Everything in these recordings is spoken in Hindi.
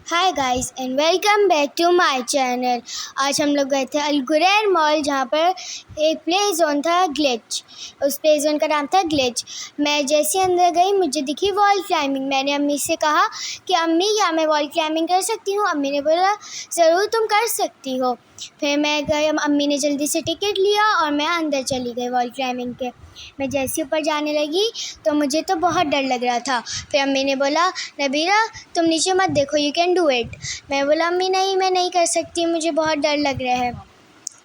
Hi guys and welcome back to my channel. आज हम लोग गए थे अल गुरैर मॉल, जहाँ पर एक प्ले जोन था ग्लिच। उस प्ले जोन का नाम था ग्लिच। मैं जैसे अंदर गई मुझे दिखी वॉल क्लाइंबिंग। मैंने अम्मी से कहा कि अम्मी क्या मैं वॉल क्लाइंबिंग कर सकती हूँ। अम्मी ने बोला ज़रूर तुम कर सकती हो। फिर मैं गई, अम्मी ने जल्दी से टिकट लिया और मैं अंदर चली गई वॉल क्लाइंबिंग के। मैं जैसे ऊपर जाने लगी तो मुझे तो बहुत डर लग रहा था। फिर अम्मी ने बोला नबीरा तुम नीचे मत देखो, यू कैन डू इट। मैं बोला अम्मी नहीं, मैं नहीं कर सकती, मुझे बहुत डर लग रहा है।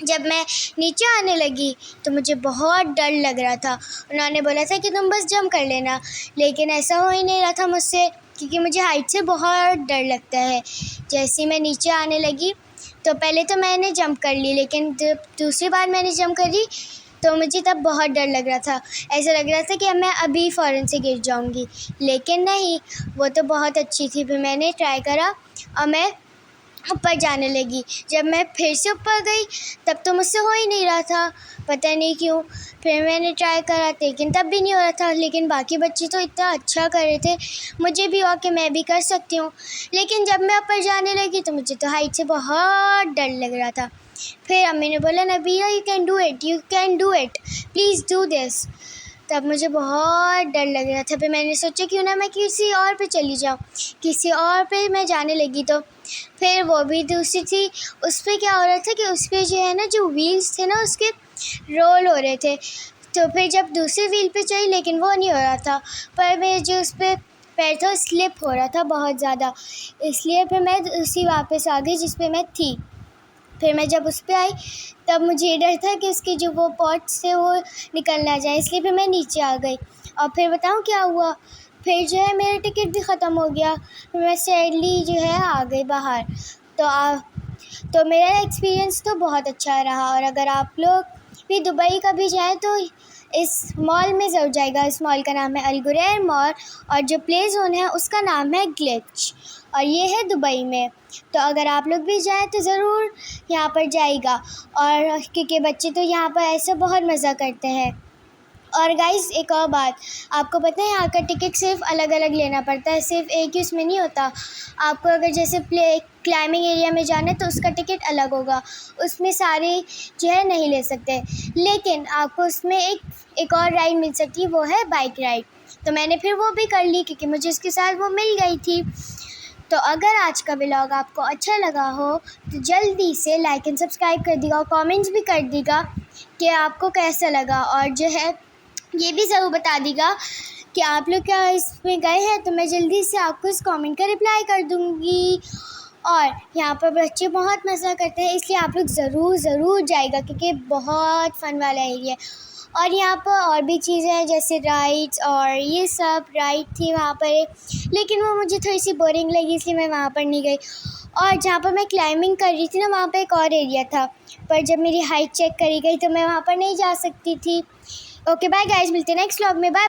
जब मैं नीचे आने लगी तो मुझे बहुत डर लग रहा था। उन्होंने बोला था कि तुम बस जंप कर लेना, लेकिन ऐसा हो ही नहीं रहा था मुझसे, क्योंकि मुझे हाइट से बहुत डर लगता है। जैसे ही मैं नीचे आने लगी तो पहले तो मैंने जंप कर ली, लेकिन जब दूसरी बार मैंने जंप करी तो मुझे तब बहुत डर लग रहा था। ऐसा लग रहा था कि अब मैं अभी फ़ौरन से गिर जाऊंगी, लेकिन नहीं, वो तो बहुत अच्छी थी। फिर मैंने ट्राई करा और मैं ऊपर जाने लगी। जब मैं फिर से ऊपर गई तब तो मुझसे हो ही नहीं रहा था, पता नहीं क्यों। फिर मैंने ट्राई करा लेकिन तब भी नहीं हो रहा था। लेकिन बाकी बच्चे तो इतना अच्छा कर रहे थे, मुझे भी हुआ कि मैं भी कर सकती हूँ। लेकिन जब मैं ऊपर जाने लगी तो मुझे तो हाइट से बहुत डर लग रहा था। फिर अम्मी ने बोला नबीरा you can do it, you can do it, please do this. तब मुझे बहुत डर लग रहा था। फिर मैंने सोचा क्यों ना मैं किसी और पे चली जाऊँ। किसी और पे मैं जाने लगी तो फिर वो भी दूसरी थी। उस पर क्या हो रहा था कि उस पर जो है ना, जो व्हील्स थे ना उसके रोल हो रहे थे। तो फिर जब दूसरी व्हील पे चढ़ी लेकिन वो नहीं हो रहा था, पर मेरे जो उस पर पैर था स्लिप हो रहा था बहुत ज़्यादा। इसलिए फिर मैं उसी वापस आ गई जिस पे मैं थी। फिर मैं जब उस पे आई तब मुझे ये डर था कि उसके जो वो पॉट्स थे वो निकल ना जाए, इसलिए फिर मैं नीचे आ गई। और फिर बताऊँ क्या हुआ, फिर जो है मेरा टिकट भी ख़त्म हो गया। फिर मैं सैडली जो है आ गई बाहर। तो मेरा एक्सपीरियंस तो बहुत अच्छा रहा। और अगर आप लोग भी दुबई कभी जाएँ तो इस मॉल में ज़रूर जाएगा। इस मॉल का नाम है अल गुरैर मॉल और जो प्ले जोन है उसका नाम है ग्लिच, और ये है दुबई में। तो अगर आप लोग भी जाएँ तो ज़रूर यहाँ पर जाइएगा। और क्योंकि बच्चे तो यहाँ पर ऐसे बहुत मज़ा करते हैं। और गाइस एक और बात, आपको पता है यहाँ का टिकट सिर्फ अलग अलग लेना पड़ता है, सिर्फ एक ही उसमें नहीं होता। आपको अगर जैसे प्ले क्लाइंबिंग एरिया में जाना है तो उसका टिकट अलग होगा, उसमें सारे जो है नहीं ले सकते। लेकिन आपको उसमें एक और राइड मिल सकती है, वो है बाइक राइड। तो मैंने फिर वो भी कर ली क्योंकि मुझे उसके साथ वो मिल गई थी। तो अगर आज का व्लॉग आपको अच्छा लगा हो तो जल्दी से लाइक एंड सब्सक्राइब कर दीजिएगा और कमेंट्स भी कर दीजिएगा कि आपको कैसा लगा। और जो है ये भी ज़रूर बता दीजिएगा कि आप लोग क्या इसमें गए हैं, तो मैं जल्दी से आपको इस कमेंट का रिप्लाई कर दूँगी। और यहाँ पर बच्चे बहुत मज़ा करते हैं, इसलिए आप लोग ज़रूर जाइएगा क्योंकि बहुत फ़न वाला एरिया है। और यहाँ पर और भी चीज़ें हैं जैसे राइड्स, और ये सब राइड थी वहाँ पर एक, लेकिन वो मुझे थोड़ी सी बोरिंग लगी इसलिए मैं वहाँ पर नहीं गई। और जहाँ पर मैं क्लाइंबिंग कर रही थी ना, वहाँ पर एक और एरिया था, पर जब मेरी हाइट चेक करी गई तो मैं वहाँ पर नहीं जा सकती थी। ओके बाय गाइस, मिलते हैं नेक्स्ट व्लॉग में, बाय।